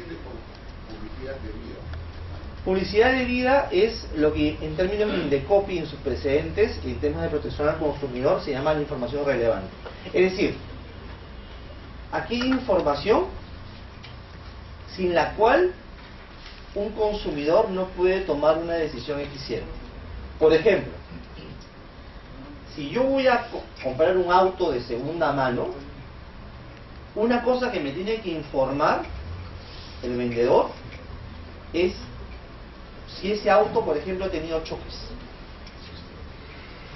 entiende por publicidad debida? Publicidad debida es lo que en términos de Indecopi en sus precedentes y en temas de protección al consumidor se llama la información relevante. Es decir, aquí hay información sin la cual un consumidor no puede tomar una decisión eficiente. Por ejemplo, si yo voy a comprar un auto de segunda mano, una cosa que me tiene que informar el vendedor es si ese auto, por ejemplo, ha tenido choques.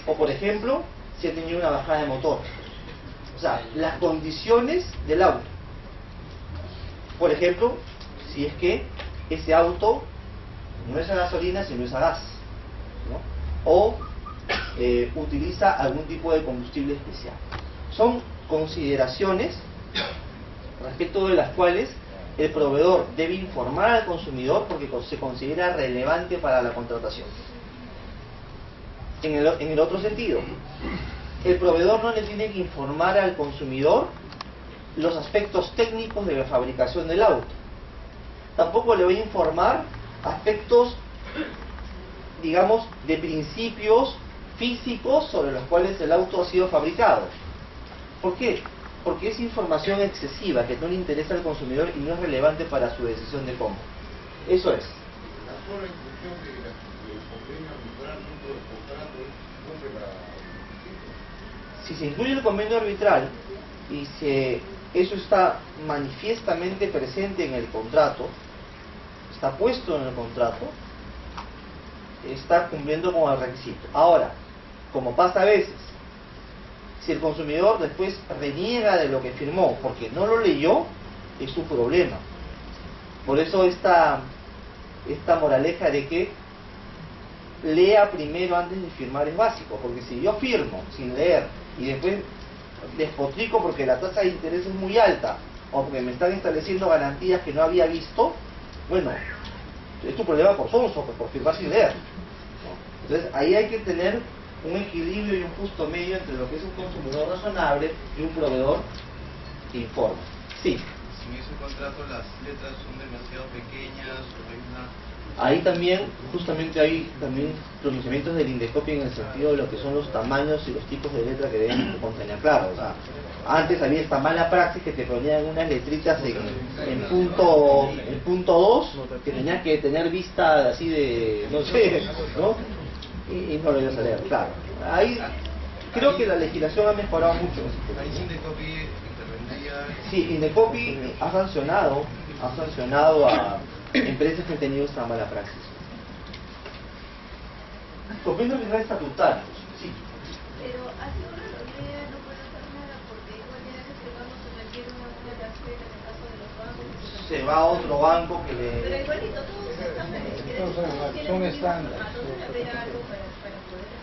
O, por ejemplo, si ha tenido una bajada de motor. O sea, las condiciones del auto. Por ejemplo, si es que ese auto no es a gasolina, sino es a gas, ¿no? O utiliza algún tipo de combustible especial. Son consideraciones respecto de las cuales el proveedor debe informar al consumidor porque se considera relevante para la contratación. En el otro sentido, el proveedor no le tiene que informar al consumidor los aspectos técnicos de la fabricación del auto. Tampoco le va a informar aspectos, digamos, de principios físicos sobre los cuales el auto ha sido fabricado. ¿Por qué? Porque es información excesiva que no le interesa al consumidor y no es relevante para su decisión de compra. Eso es. La sola inclusión del convenio arbitral dentro del contrato cumple para... Si se incluye el convenio arbitral y eso está manifiestamente presente en el contrato, está puesto en el contrato, está cumpliendo con el requisito. Ahora, como pasa a veces, si el consumidor después reniega de lo que firmó porque no lo leyó, es su problema. Por eso esta moraleja de que lea primero antes de firmar es básico, porque si yo firmo sin leer y después despotrico porque la tasa de interés es muy alta o porque me están estableciendo garantías que no había visto, bueno, es tu problema por sonso, por firmar sin leer. Entonces ahí hay que tener un equilibrio y un justo medio entre lo que es un consumidor razonable y un proveedor que informa. Sí. Si en ese contrato las letras son demasiado pequeñas o hay una... Ahí también, justamente hay también pronunciamientos del Indecopi en el sentido de lo que son los tamaños y los tipos de letra que deben contener. Claro, o sea, antes había esta mala praxis que te ponían unas letritas en punto 2 que tenías que tener vista así de, no sé, ¿no? Y no lo ibas a leer, claro. Ahí creo que la legislación ha mejorado mucho. Ahí sí Indecopi intervendría... Sí, Indecopi ha sancionado a empresas que han tenido esta mala praxis. Convenio arbitral estatutario, sí. Pero así uno lo lee, no puede hacer nada porque igual ya en este banco se requiere una buena tarjeta en el caso de los bancos. Se va a otro banco que le... Pero igualito, todos están son estándares. Entonces haber algo para poder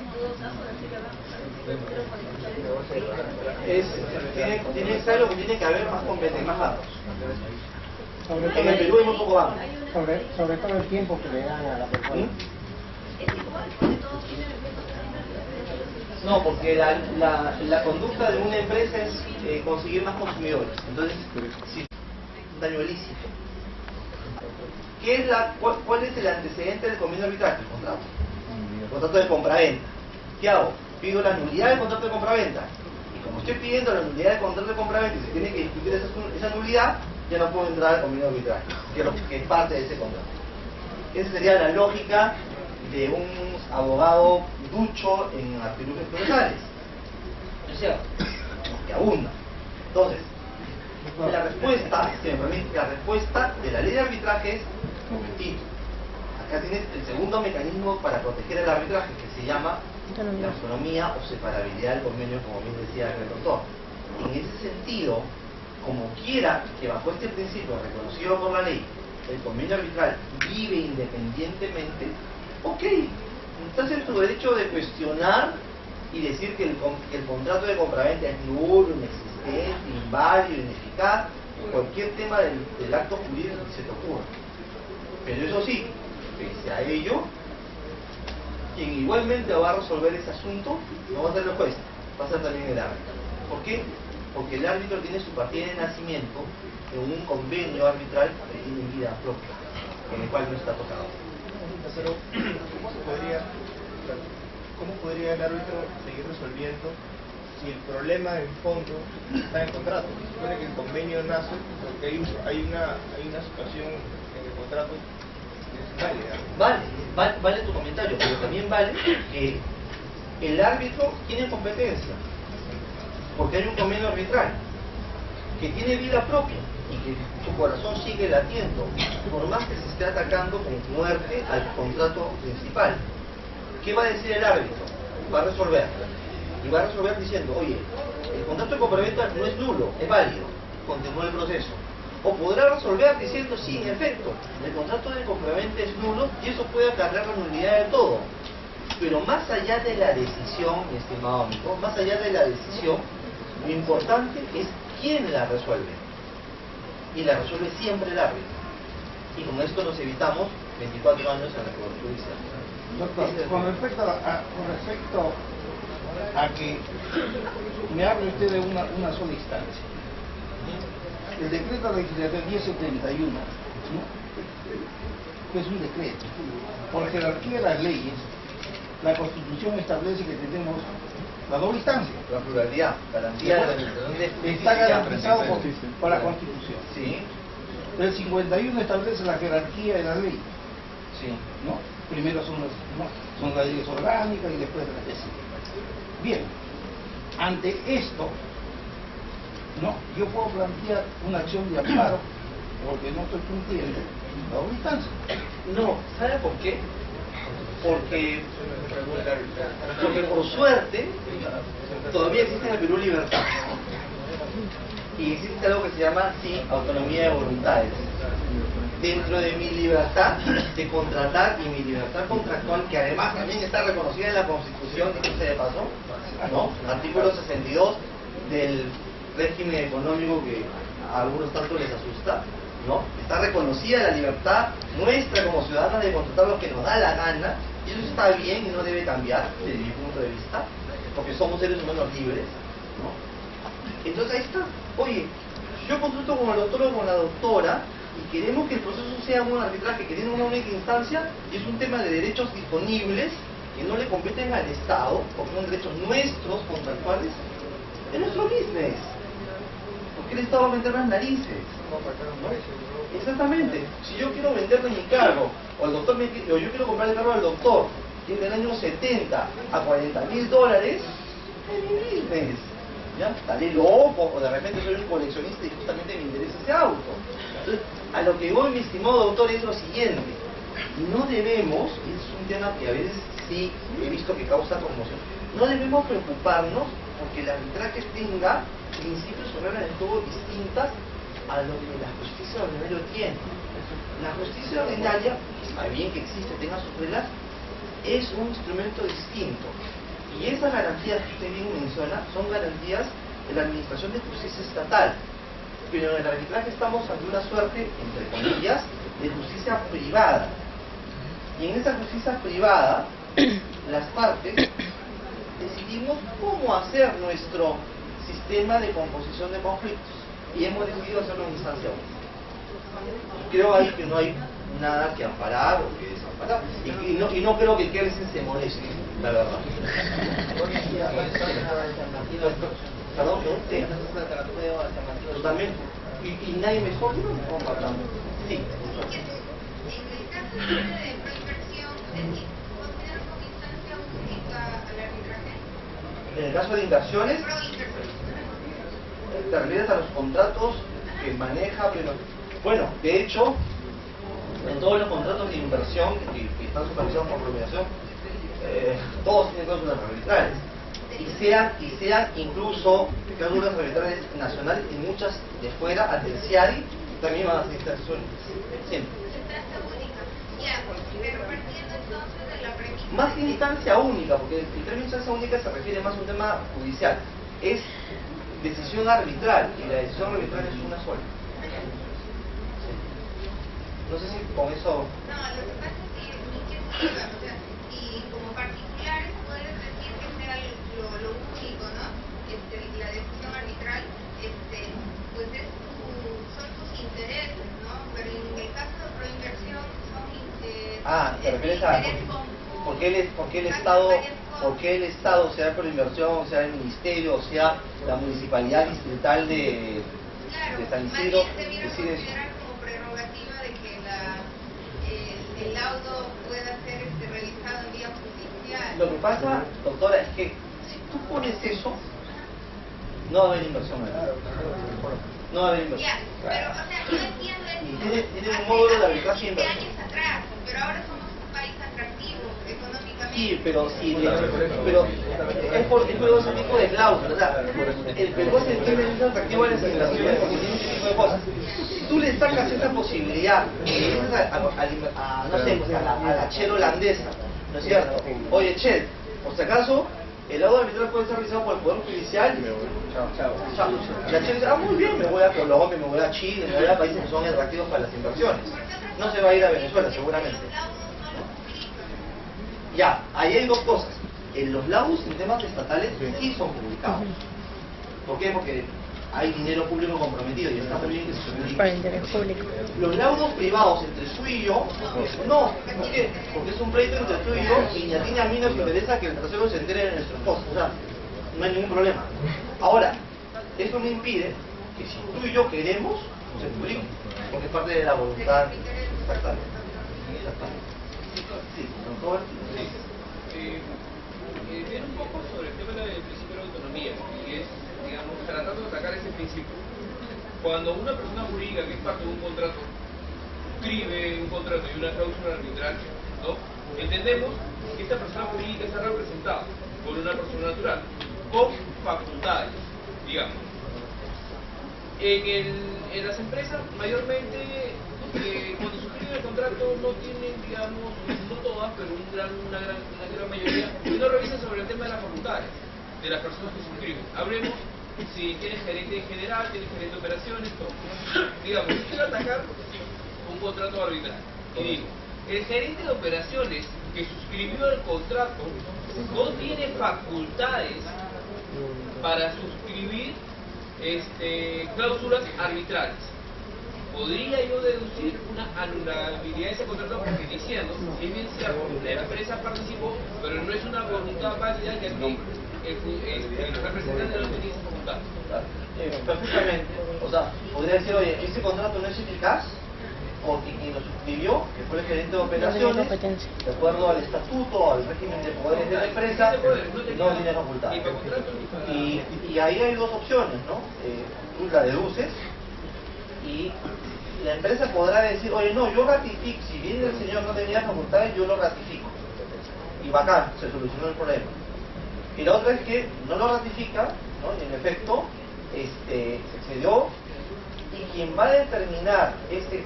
en todo caso decirle a banco, tiene que ser algo que tiene que haber más competencia, más datos. Sobre En el Perú hay muy poco banco. sobre todo el tiempo que le dan a la persona. es igual porque todos tienen el mismo término. No, porque la conducta de una empresa es conseguir más consumidores. Entonces, si un daño ilícito. ¿Cuál es el antecedente del convenio arbitral? El contrato. El contrato de compraventa. ¿Qué hago? Pido la nulidad del contrato de compraventa. Y como estoy pidiendo la nulidad del contrato de compraventa y se tiene que discutir esa nulidad, ya no puedo entrar al convenio arbitral, que es parte de ese contrato. Esa sería la lógica de un abogado ducho en artilugios procesales. ¿No es cierto? Que abunda. Entonces, la respuesta, si me permite, la respuesta de la ley de arbitraje es momentito. Acá tienes el segundo mecanismo para proteger el arbitraje, que se llama la autonomía o separabilidad del convenio, como bien decía el doctor. En ese sentido, como quiera que bajo este principio reconocido por la ley, el convenio arbitral vive independientemente, ok, estás en tu derecho de cuestionar y decir que el contrato de compraventa es nulo, inexistente, inválido, ineficaz, cualquier tema del acto jurídico que se te ocurra. Pero eso sí, pese a ello, quien igualmente va a resolver ese asunto no va a ser el juez, va a ser también el árbitro. ¿Por qué? porque el árbitro tiene su partida de nacimiento en un convenio arbitral que tiene vida propia, con el cual no está tocado. Pero, ¿cómo podría el árbitro seguir resolviendo si el problema en fondo está en el contrato? Se supone que el convenio nace porque hay una situación en el contrato que es válida. Vale tu comentario, pero también vale que el árbitro tiene competencia, porque hay un convenio arbitral que tiene vida propia y que su corazón sigue latiendo, por más que se esté atacando con muerte al contrato principal. ¿Qué va a decir el árbitro? Va a resolver. Y va a resolver diciendo, oye, el contrato de compraventa no es nulo, es válido, continúa el proceso. O podrá resolver diciendo, sí, en efecto, el contrato de compraventa es nulo y eso puede acarrear la nulidad de todo. Pero más allá de la decisión, mi estimado amigo, más allá de la decisión, lo importante es quién la resuelve. Y la resuelve siempre el árbitro. Y con esto nos evitamos 24 años en la Corte Judicial. Doctor, con respecto a que me hable usted de una sola instancia, el decreto legislativo 1071, ¿no? Que es un decreto, por jerarquía de las leyes, la Constitución establece que tenemos la doble instancia. La pluralidad, garantía de la administración de justicia. Está garantizado por la Constitución. Sí, El 51 establece la jerarquía de la ley, sí. ¿no? Primero son las leyes orgánicas y después las específicas. Bien, ante esto, ¿no? Yo puedo plantear una acción de amparo porque no estoy cumpliendo la doble instancia. No, ¿sabe por qué? Porque por suerte todavía existe en el Perú libertad. Y existe algo que se llama, sí, autonomía de voluntades. Dentro de mi libertad de contratar y mi libertad contractual, que además también está reconocida en la Constitución, dicho sea de paso, ¿no? Artículo 62 del régimen económico que a algunos tanto les asusta, ¿no? Está reconocida la libertad nuestra como ciudadanos de contratar lo que nos da la gana, y eso está bien y no debe cambiar desde mi punto de vista, porque somos seres humanos libres, ¿no? Entonces ahí está. Oye, yo consulto con el doctor o con la doctora y queremos que el proceso sea un arbitraje que tiene una única instancia y es un tema de derechos disponibles que no le competen al Estado, porque son derechos nuestros, contractuales, de nuestro business. Porque el Estado va a meter las narices, ¿no? Exactamente. Si yo quiero venderle mi carro, o el doctor o yo quiero comprar el carro del doctor, que es del año 70 a $40.000, es mi business. ¿Ya? Estaré loco, o de repente soy un coleccionista y justamente me interesa ese auto. Entonces, a lo que voy, mi estimado doctor, es lo siguiente: no debemos, y es un tema que a veces sí he visto que causa conmoción, no debemos preocuparnos porque el arbitraje tenga principios o reglas de juego distintas a lo que la justicia ordinaria tiene. La justicia ordinaria, está bien que existe, tenga sus reglas, es un instrumento distinto. Y esas garantías que usted bien menciona son garantías de la Administración de Justicia Estatal. Pero en el arbitraje estamos ante una suerte, entre comillas, de justicia privada. Y en esa justicia privada, las partes decidimos cómo hacer nuestro sistema de composición de conflictos. Y hemos decidido hacerlo en instancia única. Y creo ahí que no hay nada que amparar o que desamparar. Y no creo que Kelsen se moleste, la verdad. Perdón, sí. Totalmente. Y nadie mejor, ¿no? Sí. En el caso de inversiones, te refieres a los contratos que maneja, pero bueno, de hecho, en todos los contratos de inversión que están supervisados por propiedad, todos tienen cláusulas arbitrales. Y sean incluso cláusulas arbitrales nacionales y muchas de fuera, a terciari, también van a ser instancias únicas. Siempre. Más que instancia única, porque el término instancia única se refiere más a un tema judicial. Es decisión arbitral, y la decisión arbitral es una sola. Sí. No sé si con eso... No, lo que pasa es que mi inquietud, o sea, y como particulares puedes decir que sea lo único, ¿no? La decisión arbitral, Ah, ¿te refieres a por qué el Estado, sea por inversión, sea el Ministerio, o sea la Municipalidad Distrital de San Isidro, decide eso? Como prerrogativa de que el laudo pueda ser revisado en vía judicial? Lo que pasa, doctora, es que si tú pones eso, no va a haber inversión. No va a haber inversión. Ya, pero, o sea, yo entiendo eso. Tiene un módulo de arbitraje hace inversión. años atrás, pero ahora somos un país atractivo económicamente. Sí, pero es por ese tipo de cláusulas. O sea, el Perú se entiende muy atractivo a las inversiones porque tiene ese tipo de cosas. Si tú le sacas esa posibilidad no sé, pues, a la Shell holandesa, ¿no es cierto? Oye, Shell, por si acaso, el laudo arbitral puede ser realizado por el Poder Judicial. Chao. La Shell dice, muy bien, me voy a Colombia, me voy a Chile, me voy a países que son atractivos para las inversiones. No se va a ir a Venezuela, seguramente. Ya, ahí hay dos cosas. Los laudos en temas estatales sí son publicados. ¿Por qué? Porque hay dinero público comprometido y está muy bien que se publique. Para interés público. Los laudos privados entre tú y yo, no. ¿Por qué? Porque es un pleito entre tú y yo y ni a ti ni a mí nos interesa que el tercero se entere de nuestros cosas. O sea, no hay ningún problema. Ahora, eso no impide que si tú y yo queremos, se publique. Porque es parte de la voluntad. Exactamente. Sí, doctor. Viene un poco sobre el tema del principio de autonomía, y es, digamos, tratando de atacar ese principio. Cuando una persona jurídica que es parte de un contrato escribe un contrato y una cláusula arbitral, ¿no? Entendemos que esta persona jurídica está representada por una persona natural con facultades, digamos. En las empresas, mayormente, cuando suscriben el contrato no tienen, digamos, no todas, pero una gran mayoría, no revisan sobre el tema de las facultades de las personas que suscriben. Hablemos si tienes gerente general, tienes gerente de operaciones, todo. Digamos, yo quiero atacar un contrato arbitral y digo, el gerente de operaciones que suscribió el contrato no tiene facultades para suscribir cláusulas arbitrales. ¿Podría yo deducir una anulabilidad de ese contrato? Porque diciendo, es bien cierto, la empresa participó, pero no es una voluntad válida que el representante no tenía esa voluntad. Perfectamente. O sea, podría decir, oye, ese contrato no es eficaz porque quien lo suscribió, que fue el gerente de operaciones, de acuerdo al estatuto, al régimen de poderes de la empresa, no tiene facultad. Y ahí hay dos opciones, ¿no? Tú la deduces y la empresa podrá decir, oye, no, yo ratifico, si bien el señor no tenía facultades, yo lo ratifico. Y bacán, se solucionó el problema. Y la otra es que no lo ratifica, ¿no? Y en efecto, se excedió, y quien va a determinar ese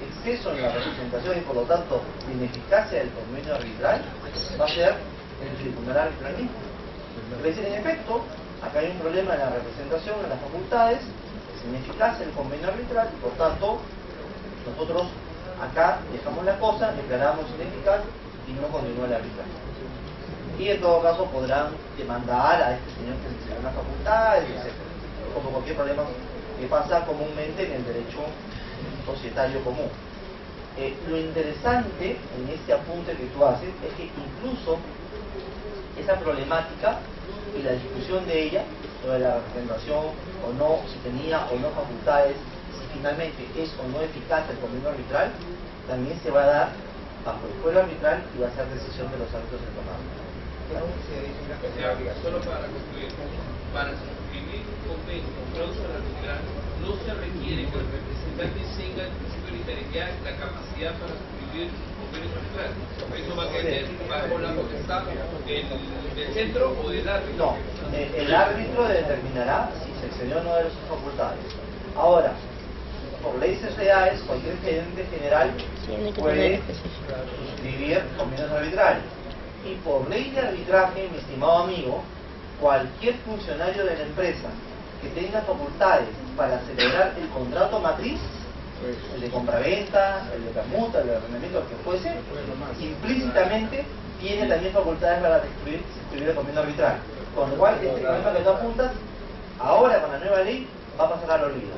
exceso en la representación y por lo tanto la ineficacia del convenio arbitral va a ser el tribunal arbitral mismo. Es decir, en efecto, acá hay un problema en la representación, en las facultades, es ineficaz el convenio arbitral y por tanto nosotros acá dejamos la cosa, declaramos ineficaz y no continúa el arbitraje. Y en todo caso podrán demandar a este señor que se excedió en las facultades, etc. Como cualquier problema que pasa comúnmente en el derecho societario común. Lo interesante en este apunte que tú haces es que incluso esa problemática y la discusión de ella sobre la representación o no, si tenía o no facultades, si finalmente es o no eficaz el convenio arbitral, también se va a dar bajo el fuero arbitral y va a ser decisión de los árbitros del tornado. Solo para concluir, para suscribir un convenio con cláusula arbitral no se requiere que el representante tenga el principio de integridad la capacidad para suscribir convenios arbitrales. Eso va a quedar bajo la potestad del centro o del árbitro. No, el árbitro determinará si se excedió o no de sus facultades. Ahora, por ley CCAs, cualquier gerente general puede suscribir convenios arbitrales. Y por ley de arbitraje, mi estimado amigo, cualquier funcionario de la empresa que tenga facultades para celebrar el contrato matriz, el de compraventa, el de permuta, el de arrendamiento, el que fuese, implícitamente tiene también facultades para suscribir el convenio arbitral. Con lo cual, este problema que tú apuntas, ahora con la nueva ley, va a pasar al olvido.